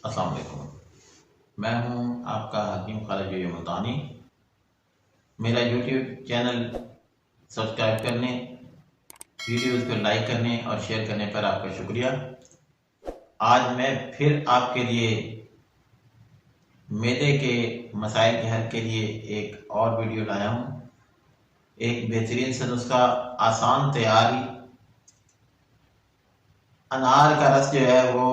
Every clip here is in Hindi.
अस्सलाम वालेकुम। मैं हूं आपका हकीम खालिद मुल्तानी। मेरा यूट्यूब चैनल सब्सक्राइब करने, वीडियोस को लाइक करने और शेयर करने पर आपका शुक्रिया। आज मैं फिर आपके लिए मैदे के मसाइल के हल के लिए एक और वीडियो लाया हूं। एक बेहतरीन सा नुस्खा, आसान तैयारी। अनार का रस जो है वो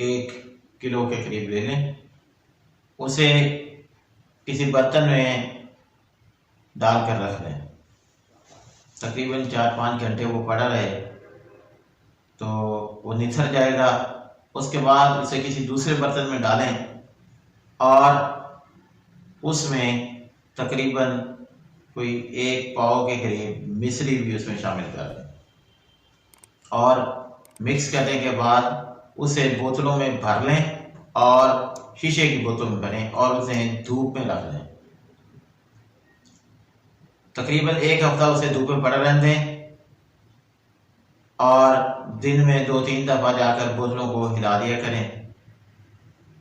1 किलो के करीब ले लें। उसे किसी बर्तन में डालकर रख लें। तकरीबन 4-5 घंटे वो पड़ा रहे तो वो निथर जाएगा। उसके बाद उसे किसी दूसरे बर्तन में डालें और उसमें तकरीबन कोई 1 पाव के करीब मिश्री भी उसमें शामिल कर दें और मिक्स करने के बाद उसे बोतलों में भर लें और शीशे की बोतल में भरें और उसे धूप में रख दें। तकरीबन 1 हफ्ता उसे धूप में पड़ा रहने दें और दिन में 2-3 दफा जाकर बोतलों को हिला दिया करें।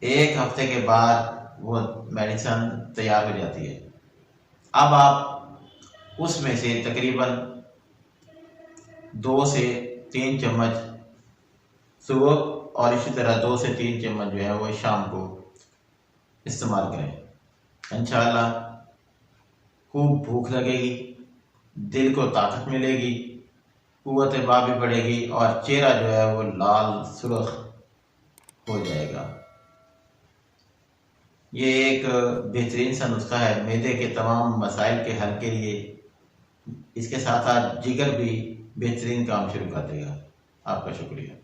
1 हफ्ते के बाद वो मेडिसिन तैयार हो जाती है। अब आप उसमें से तकरीबन 2 से 3 चम्मच सुबह और इसी तरह 2 से 3 चम्मच जो है वो शाम को इस्तेमाल करें। इंशाअल्लाह खूब भूख लगेगी, दिल को ताकत मिलेगी, कुव्वत बा भी बढ़ेगी और चेहरा जो है वो लाल सुर्ख हो जाएगा। ये एक बेहतरीन सा नुस्खा है मैदे के तमाम मसाइल के हल के लिए। इसके साथ साथ जिगर भी बेहतरीन काम शुरू कर देगा। आपका शुक्रिया।